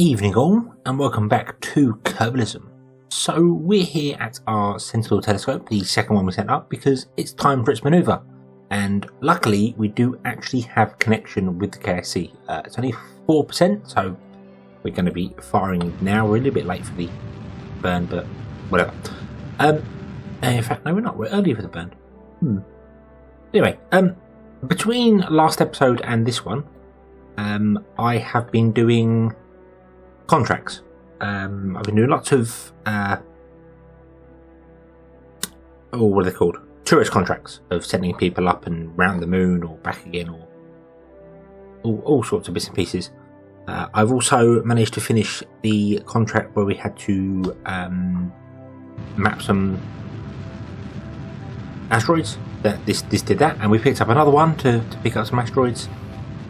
Evening all, and welcome back to Kerbalism. So we're here at our Sentinel telescope, the second one we sent up, because it's time for its manoeuvre. And luckily we do actually have connection with the KSC. It's only 4%, so we're going to be firing now. We're a little bit late for the burn, but whatever. In fact, no, we're not. We're early for the burn. Anyway, between last episode and this one, I have been doing contracts. I've been doing lots of what are they called? Tourist contracts of sending people up and round the moon or back again, or all sorts of bits and pieces. I've also managed to finish the contract where we had to map some asteroids. This did that, and we picked up another one to pick up some asteroids,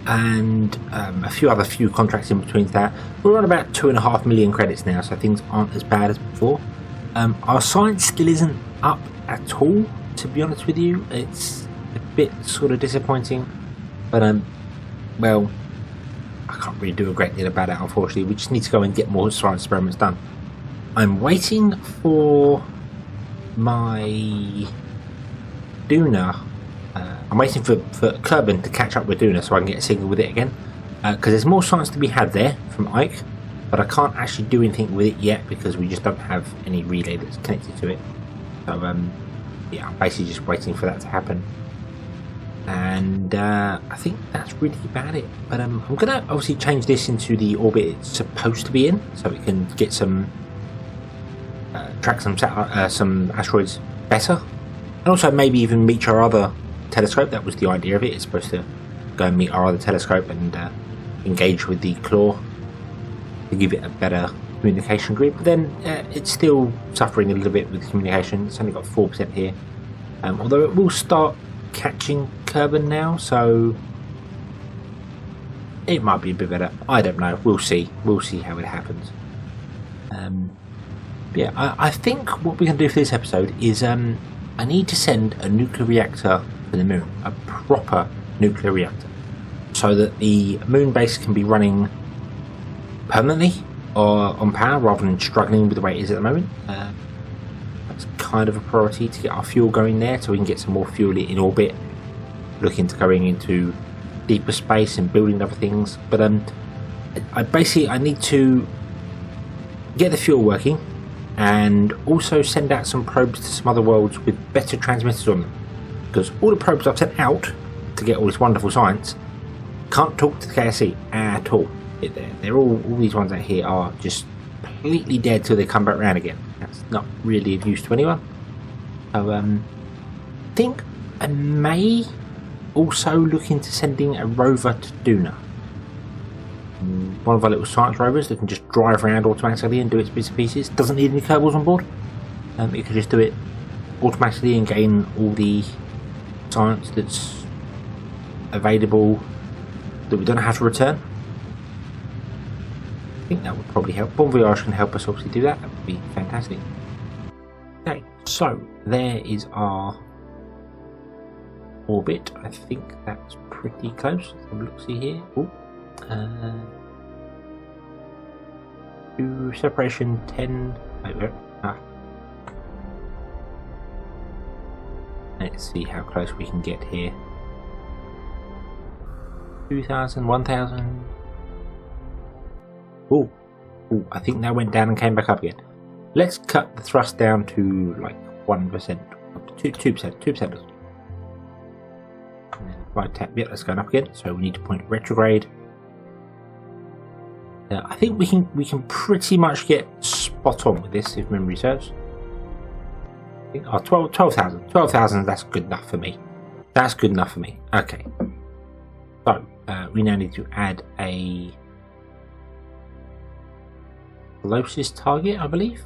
and a few contracts in between that. We're on about 2.5 million credits now, so things aren't as bad as before. Our science still isn't up at all, to be honest with you. It's a bit sort of disappointing, but well, I can't really do a great deal about it, unfortunately. We just need to go and get more science experiments done. I'm waiting for my Duna. I'm waiting for Kerbin to catch up with Duna so I can get a signal with it again, because there's more science to be had there from Ike, but I can't actually do anything with it yet because we just don't have any relay that's connected to it. So yeah, I'm basically just waiting for that to happen, and I think that's really about it. But I'm gonna obviously change this into the orbit it's supposed to be in, so we can get some track some asteroids better, and also maybe even meet our other telescope. That was the idea of it. It's supposed to go and meet our other telescope and engage with the claw to give it a better communication grid. But then it's still suffering a little bit with communication. It's only got 4% here, although it will start catching Kerbin now, so it might be a bit better. I don't know. We'll see how it happens. Yeah, I think what we're going to do for this episode is I need to send a nuclear reactor to the moon, a proper nuclear reactor, so that the moon base can be running permanently or on power rather than struggling with the way it is at the moment. That's kind of a priority, to get our fuel going there so we can get some more fuel in orbit, look into going into deeper space and building other things. But I need to get the fuel working and also send out some probes to some other worlds with better transmitters on them, because all the probes I've sent out to get all this wonderful science can't talk to the KSC at all. They're all these ones out here are just completely dead till they come back around again. That's not really of use to anyone. So I think I may also look into sending a rover to Duna, one of our little science rovers that can just drive around automatically and do its bits and pieces. Doesn't need any Kerbals on board. It can just do it automatically and gain all the science that's available that we don't have to return. I think that would probably help. Bon Voyage can help us obviously do that. That would be fantastic. Okay, so there is our orbit. I think that's pretty close. Let's have a look, see here. Ooh. To separation 10. There we go. Let's see how close we can get here. 2,000, 1,000. Oh, I think that went down and came back up again. Let's cut the thrust down to like 1%, up to 2%. Right tap. Yeah, that's going up again. So we need to point retrograde. I think we can pretty much get spot on with this if memory serves. I think 12,000. 12,000. That's good enough for me. That's good enough for me. Okay. So we now need to add a closest target, I believe,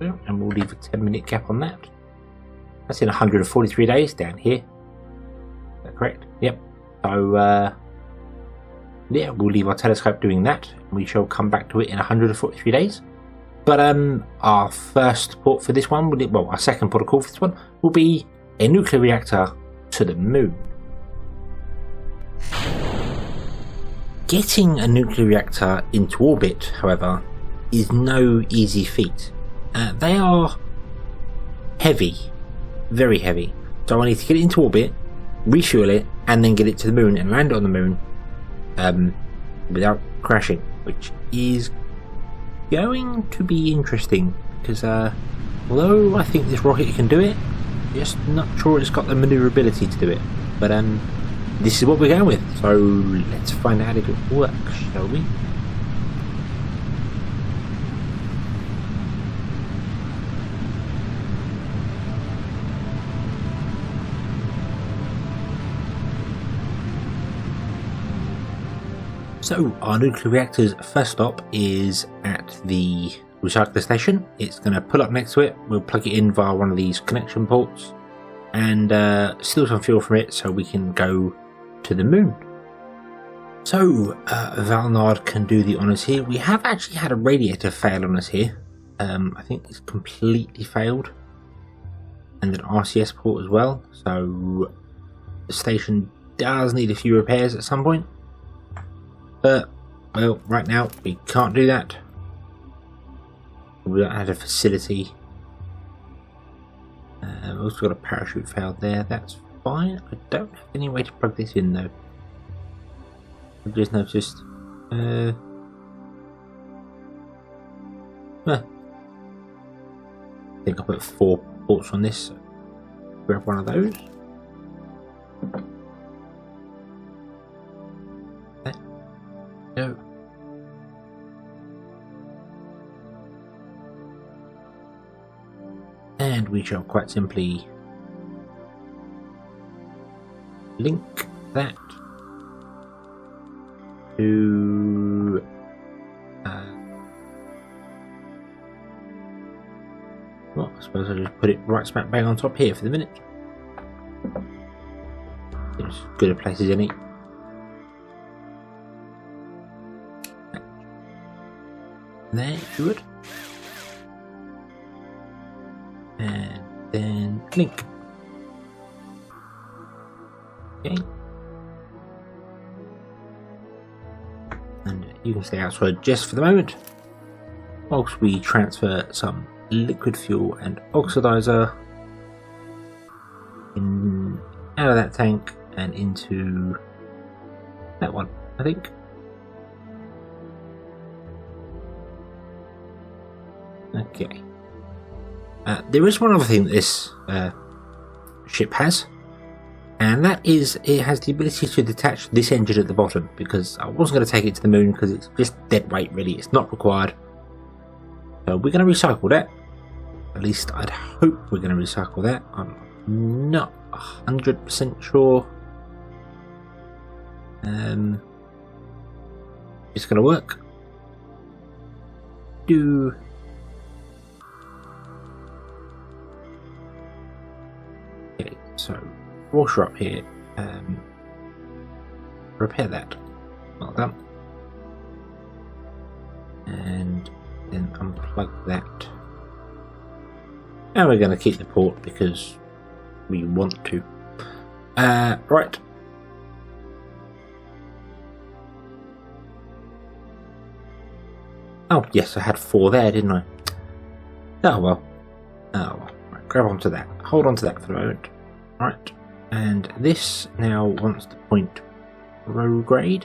and we'll leave a 10-minute gap on that. That's in 143 days down here. Is that correct? Yep. So yeah, we'll leave our telescope doing that. We shall come back to it in 143 days. But our first port for this one, our second port of call for this one, will be a nuclear reactor to the moon. Getting a nuclear reactor into orbit, however, is no easy feat. They are heavy, very heavy. So I need to get it into orbit, refuel it, and then get it to the moon and land it on the moon without crashing, which is going to be interesting because although I think this rocket can do it, just not sure it's got the maneuverability to do it. But this is what we're going with, so let's find out if it works, shall we? So our nuclear reactor's first stop is at the recycler station. It's going to pull up next to it. We'll plug it in via one of these connection ports and steal some fuel from it so we can go to the moon. So Valnard can do the honours here. We have actually had a radiator fail on us here. I think it's completely failed, and an RCS port as well. So the station does need a few repairs at some point. But, well, right now we can't do that. We don't have a facility. We've also got a parachute failed there. That's fine. I don't have any way to plug this in though. I've just noticed. I think I put 4 ports on this. So grab one of those. Go. And we shall quite simply link that to well, I suppose I'll just put it right smack bang on top here for the minute. Seems as good a place as any. There, if you would. And then link. Okay. And you can stay outside just for the moment, whilst we transfer some liquid fuel and oxidizer out of that tank and into that one, I think. Okay. There is one other thing that this ship has, and that is it has the ability to detach this engine at the bottom, because I wasn't going to take it to the moon because it's just dead weight really, it's not required. So we're going to recycle that. At least I'd hope we're going to recycle that. I'm not 100% sure it's going to work. Okay, so washer up here, repair that, well done, and then unplug that, and we're going to keep the port because we want to. Right, oh yes, I had 4 there, didn't I? Oh well, right, grab onto that, hold on to that for the moment. Right, and this now wants to point prograde.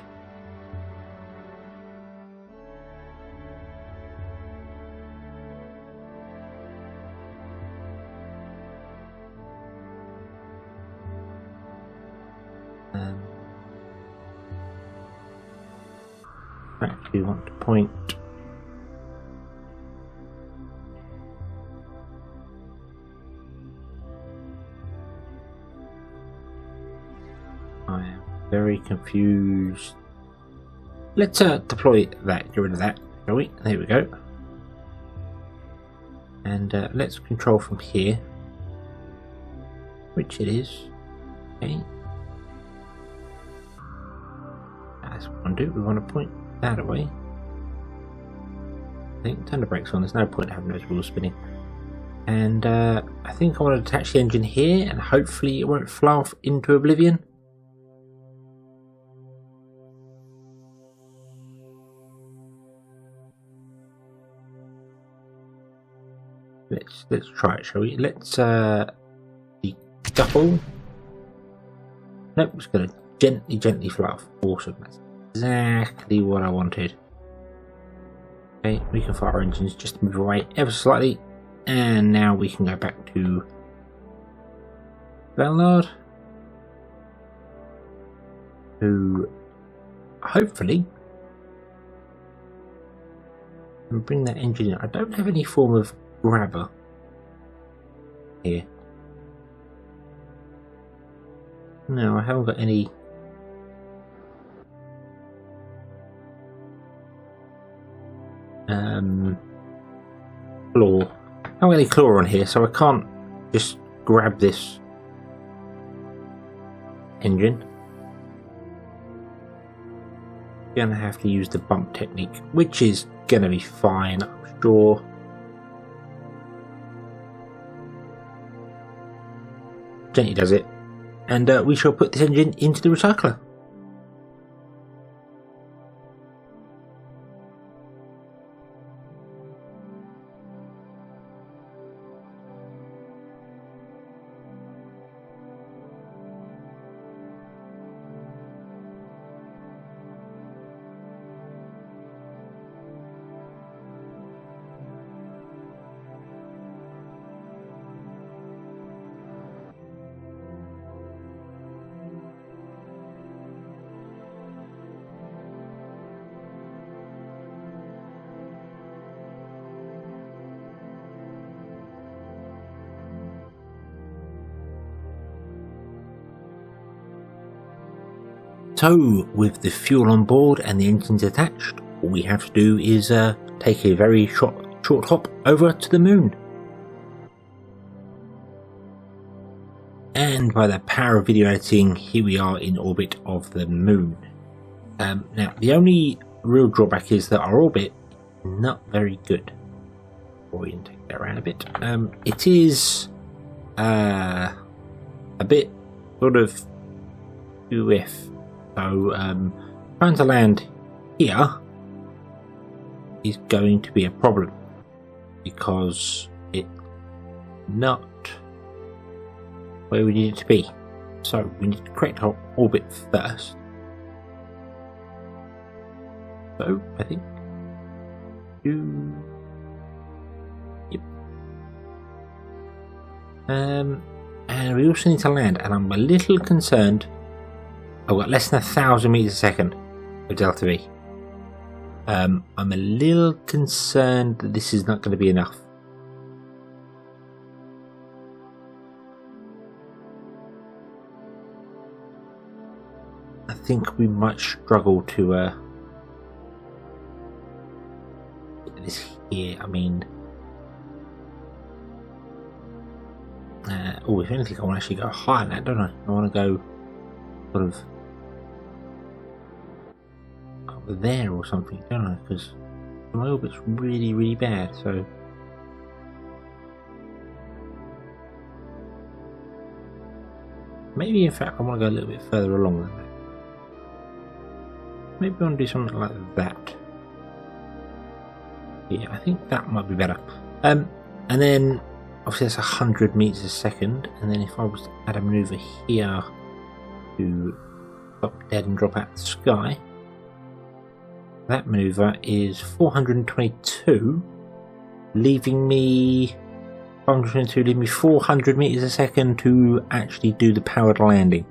Actually want to point I am very confused. Let's deploy that, get rid of that, shall we? There we go. And let's control from here, which it is. Okay. That's what we want to do. We want to point that away. I think turn the brakes on. There's no point having those wheels spinning. And I think I want to detach the engine here, and hopefully it won't fly off into oblivion. Let's try it, shall we? Let's decouple. Nope, it's going to gently fly off. Awesome. That's exactly what I wanted. Okay, we can fire our engines just to move away ever so slightly, and now we can go back to Valnard, who hopefully can bring that engine in. I don't have any form of grabber here. No, I haven't got any. Claw. I haven't got any claw on here, so I can't just grab this engine. Gonna have to use the bump technique, which is gonna be fine, I'm sure. Gently does it, and we shall put this engine into the recycler. So, with the fuel on board and the engines attached, all we have to do is take a very short hop over to the moon. And by the power of video editing, here we are in orbit of the moon. Now, the only real drawback is that our orbit is not very good. We can take that around a bit. It is a bit sort of UF. So trying to land here is going to be a problem because it's not where we need it to be. So we need to correct our orbit first. So I think yep. And we also need to land, and I'm a little concerned. I've got less than 1,000 meters a second of delta V. I'm a little concerned that this is not going to be enough. I think we might struggle to get this here. I mean, if anything, I want to actually go higher than that, don't I? I want to go sort of over there or something, don't I? Because my orbit's really bad, so maybe in fact I want to go a little bit further along than that. Maybe I want to do something like that. Yeah, I think that might be better. And then obviously that's 100 meters a second, and then if I was to add a maneuver here to stop dead and drop out the sky, that maneuver is 422, leaving me 400 meters a second to actually do the powered landing.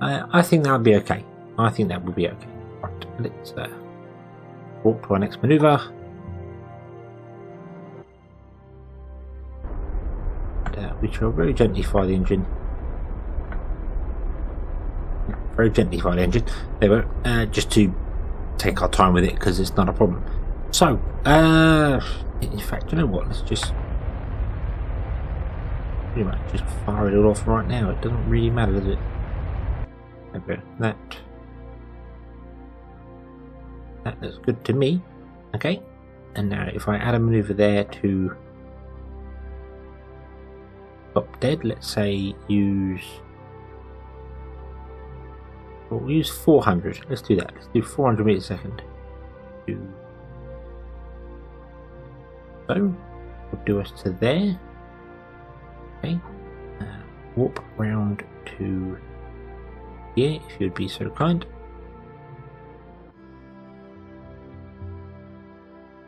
I think that would be okay. I think that would be okay. Right, let's walk to our next maneuver. And, we shall very gently fire the engine. Very gently fire the engine. There we go. Just to take our time with it because it's not a problem. So, in fact, you know what? Let's just pretty much just fire it all off right now. It doesn't really matter, does it? Okay, that looks good to me. Okay, and now if I add a maneuver there to stop dead, let's say we'll use 400. Let's do that. Let's do 400 meters a second. to so will do us to there. Okay, warp round to here if you'd be so kind.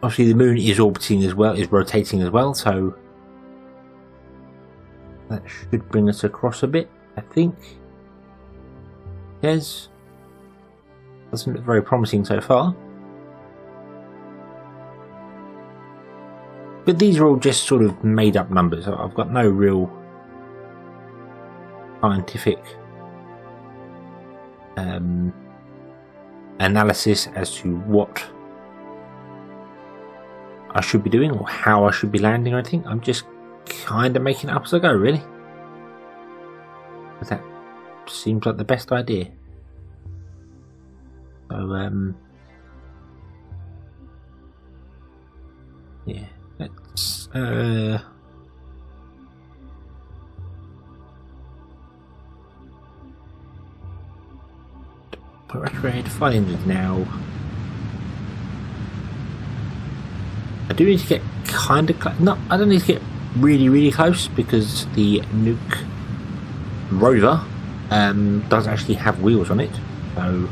Obviously the moon is orbiting as well, is rotating as well, so that should bring us across a bit, I think. Yes, doesn't look very promising so far. But these are all just sort of made up numbers. I've got no real scientific analysis as to what I should be doing or how I should be landing or anything. I'm just kind of making it up as I go, really. But that seems like the best idea. So, yeah, let's, put retrograde, flight engines now. I do need to get kind of close. No, I don't need to get really close because the nuke rover does actually have wheels on it, so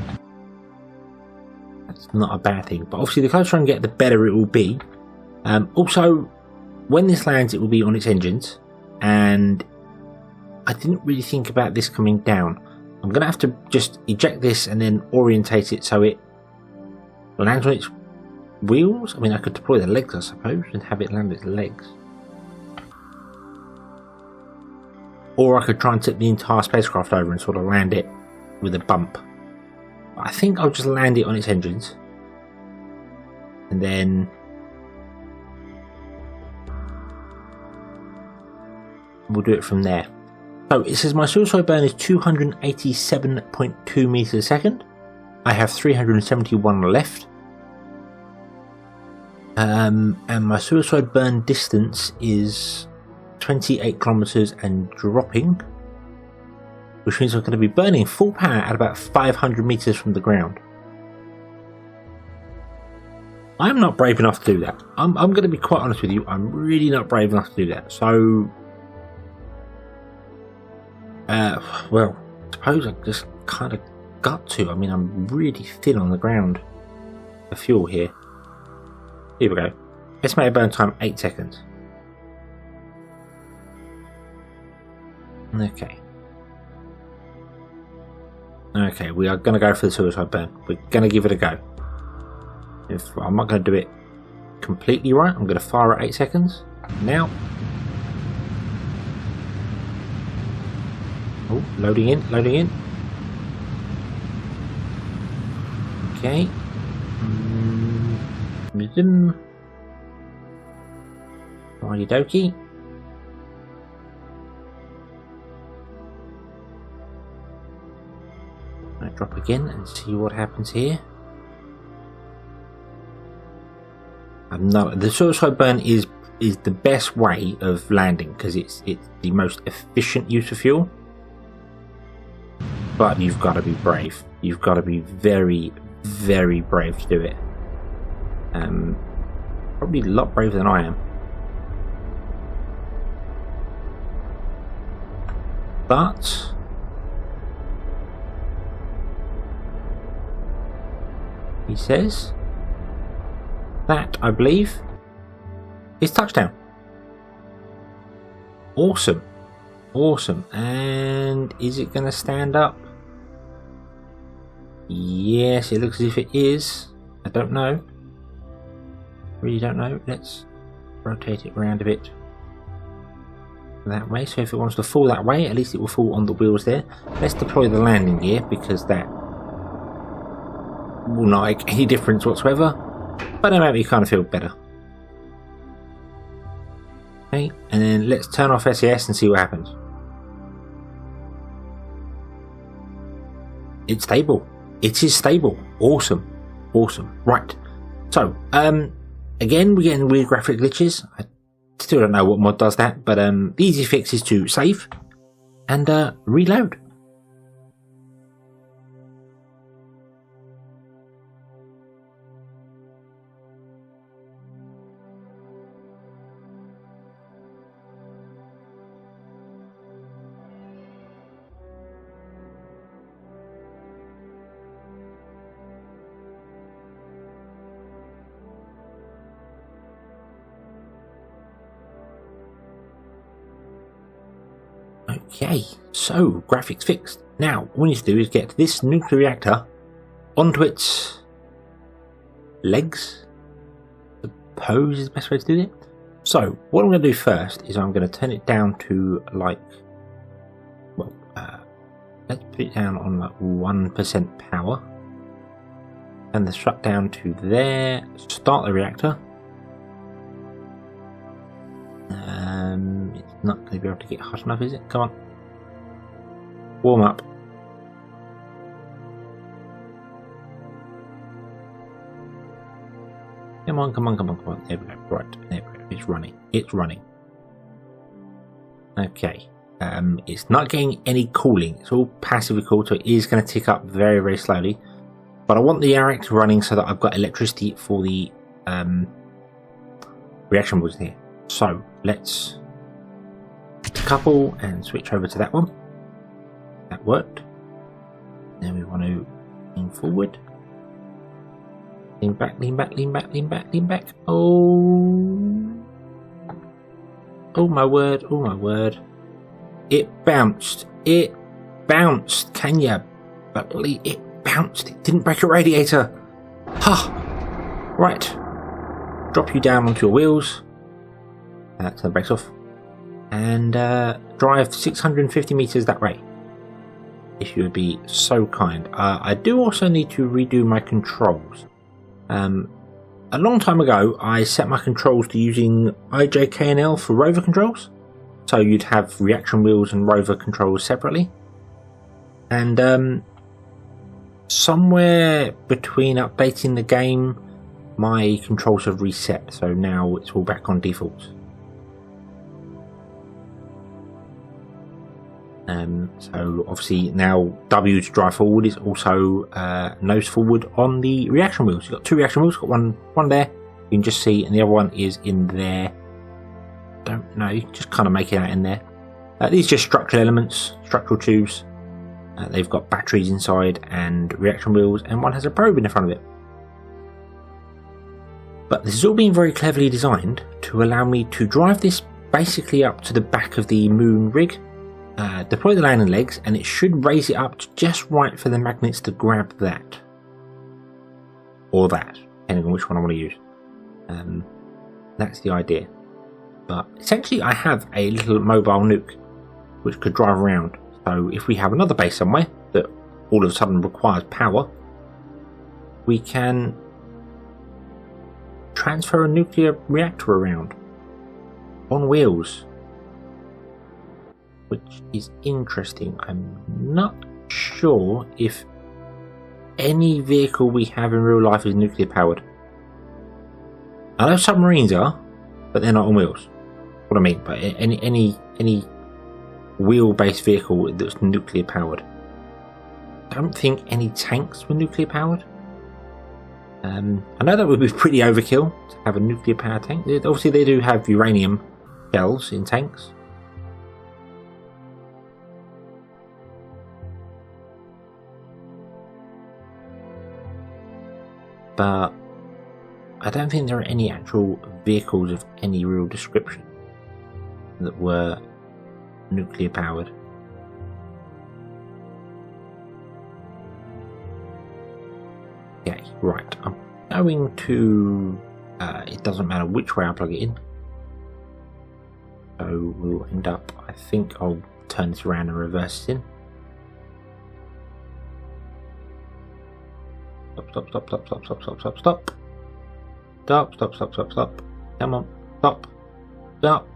that's not a bad thing. But obviously the closer I can get, the better it will be. Also, when this lands, it will be on its engines, and I didn't really think about this coming down. I'm going to have to just eject this and then orientate it so it lands on its wheels. I mean, I could deploy the legs, I suppose, and have it land its legs. Or I could try and tip the entire spacecraft over and sort of land it with a bump. I think I'll just land it on its engines. And then we'll do it from there. So it says my suicide burn is 287.2 meters a second. I have 371 left. And my suicide burn distance is 28 kilometers and dropping, which means I'm going to be burning full power at about 500 meters from the ground. I'm not brave enough to do that. I'm going to be quite honest with you. I'm really not brave enough to do that. So, well, I suppose I just kind of got to. I mean, I'm really thin on the ground for fuel here. Here we go. Estimated burn time 8 seconds. Okay. Okay, we are going to go for the suicide burn. We're going to give it a go. If I'm not going to do it completely right, I'm going to fire at 8 seconds. Now. Oh, loading in, loading in. Okay. Zoom. Righty dokie. I'll drop again and see what happens here. The suicide burn is the best way of landing because it's the most efficient use of fuel. But you've got to be brave. You've got to be very brave to do it. Probably a lot braver than I am. But he says that, I believe, is touchdown. Awesome. Awesome. And is it going to stand up? Yes, it looks as if it is. I don't know. Really don't know. Let's rotate it around a bit that way. So if it wants to fall that way, at least it will fall on the wheels there. Let's deploy the landing gear because that will not make any difference whatsoever. But it makes me kind of feel better. Okay, and then let's turn off SAS and see what happens. It's stable. It is stable. Awesome. Awesome. Right. So, again, we're getting weird graphic glitches. I still don't know what mod does that, but the easy fix is to save and reload. Okay, so graphics fixed. Now, all we need to do is get this nuclear reactor onto its legs. I suppose is the best way to do it. So, what I'm going to do first is I'm going to turn it down to like, well, let's put it down on like 1% power. And the strut down to there. Start the reactor. It's not going to be able to get hot enough, is it? Come on. Warm up. Come on, come on, come on, come on. There we go. Right, there we go. It's running. It's running. Okay. It's not getting any cooling. It's all passively cooled, so it is going to tick up very, very slowly. But I want the reactor running so that I've got electricity for the reaction wheels here. So let's couple and switch over to that one. That worked. Then we want to lean forward. Lean back, lean back, lean back, lean back, lean back. Oh. Oh my word, oh my word. It bounced. It bounced. Can you believe it? Bounced. It didn't break a radiator. Ha! Right. Drop you down onto your wheels. Turn the brakes off. And drive 650 meters that way. If you would be so kind. I do also need to redo my controls. A long time ago, I set my controls to using IJKNL for rover controls. So you'd have reaction wheels and rover controls separately. And somewhere between updating the game, my controls have reset, so now it's all back on default. So obviously now W to drive forward is also nose forward on the reaction wheels. You've got two reaction wheels, got one there, you can just see, and the other one is in there. Don't know, you can just kind of make it out in there. These are just structural elements, structural tubes. They've got batteries inside and reaction wheels, and one has a probe in the front of it. But this has all been very cleverly designed to allow me to drive this basically up to the back of the moon rig, deploy the landing legs, and it should raise it up to just right for the magnets to grab that. Or that, depending on which one I want to use. That's the idea. But essentially I have a little mobile nuke which could drive around. So if we have another base somewhere that all of a sudden requires power, we can transfer a nuclear reactor around on wheels, which is interesting. I'm not sure if any vehicle we have in real life is nuclear powered. I know submarines are, but they're not on wheels. What I mean, but any wheel-based vehicle that's nuclear powered. I don't think any tanks were nuclear powered. I know that would be pretty overkill to have a nuclear powered tank. Obviously they do have uranium shells in tanks. But I don't think there are any actual vehicles of any real description that were nuclear powered. Okay, right. I'm going to... it doesn't matter which way I plug it in. So we'll end up... I think I'll turn this around and reverse it in. Stop, stop, stop, stop, stop, stop, stop, stop. Stop, stop, stop, stop, stop. Come on, stop. Stop.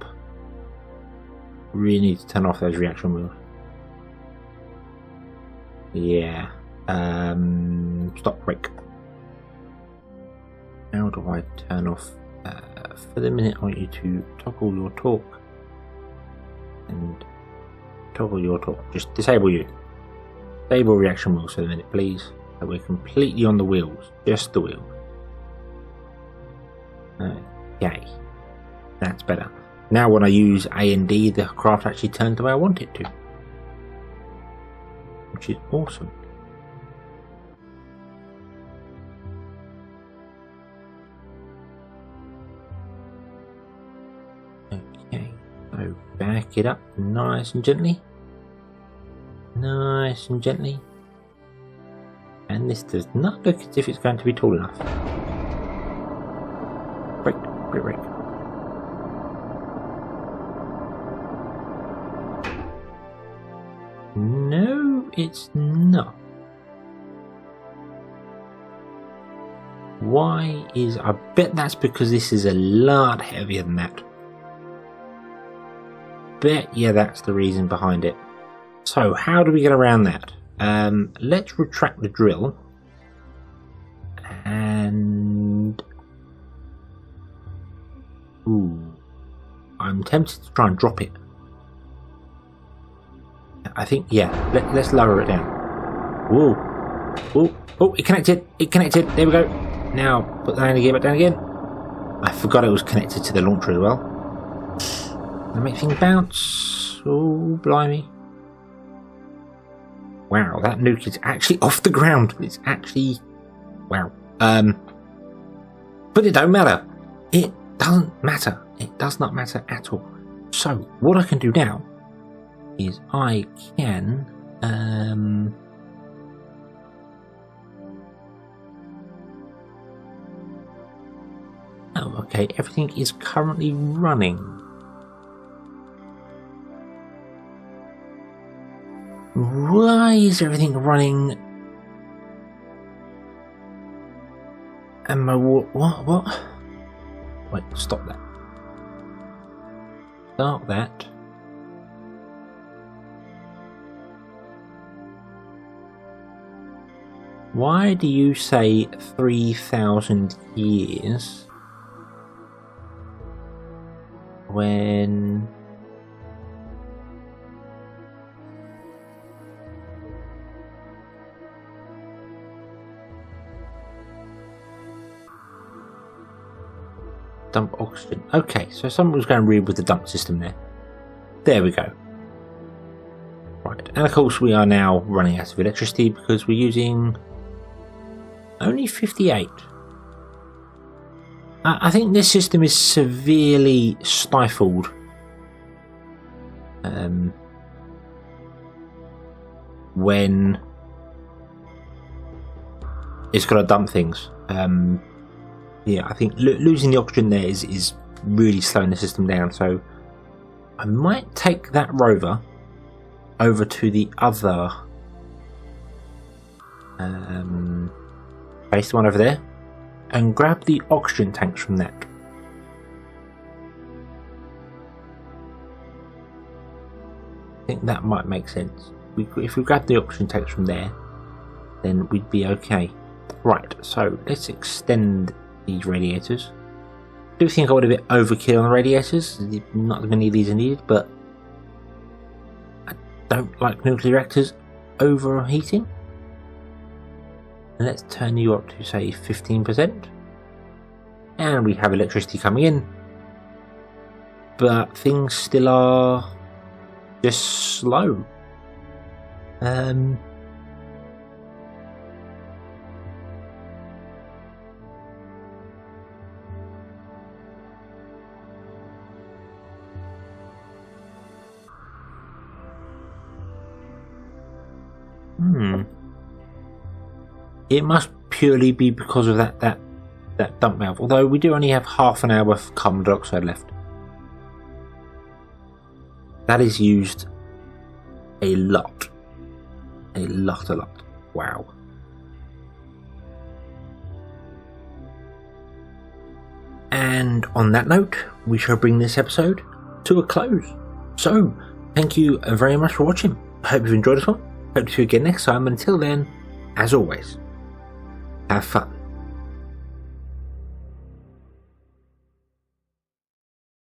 Really need to turn off those reaction wheels. Yeah. Stop, brake. How do I turn off? For the minute I want you to toggle your torque. And toggle your torque. Just disable you. Disable reaction wheels for the minute, please. So we're completely on the wheels. Just the wheels. Okay. That's better. Now when I use A and D, the craft actually turns the way I want it to. Which is awesome. Okay, so back it up nice and gently. Nice and gently. And this does not look as if it's going to be tall enough. Brake, brake, brake. No, it's not. Why is... I bet that's because this is a lot heavier than that. Bet, yeah, that's the reason behind it. So, how do we get around that? Let's retract the drill. And... Ooh. I'm tempted to try and drop it. I think, yeah, let's lower it down. Whoa. Oh, it connected. It connected. There we go. Now, put that down again, back down again. I forgot it was connected to the launcher as well. That makes things bounce. Oh, blimey. Wow, that nuke is actually off the ground. It's actually... Wow. But it don't matter. It doesn't matter. It does not matter at all. So, what I can do now is I can... Oh, okay. Everything is currently running. Why is everything running? And my what? Wait, stop that. Start that. Why do you say 3,000 years when... Dump oxygen. Okay, so someone was going to read with the dump system there. There we go. Right, and of course we are now running out of electricity because we're using only 58. I think this system is severely stifled. When it's got to dump things. Yeah, I think losing the oxygen there is really slowing the system down. So I might take that rover over to the other base, the one over there, and grab the oxygen tanks from that. I think that might make sense. If we grab the oxygen tanks from there, then we'd be okay. Right, so let's extend these radiators. I do think I would have bit overkill on the radiators. Not as many of these are needed, but I don't like nuclear reactors overheating. And let's turn you up to say 15%. And we have electricity coming in. But things still are just slow. It must purely be because of that dump valve, although we do only have half an hour of carbon dioxide left. That is used a lot. A lot. Wow. And on that note, we shall bring this episode to a close. So, thank you very much for watching. I hope you've enjoyed this one. Hope to see you again next time. Until then, as always, have fun.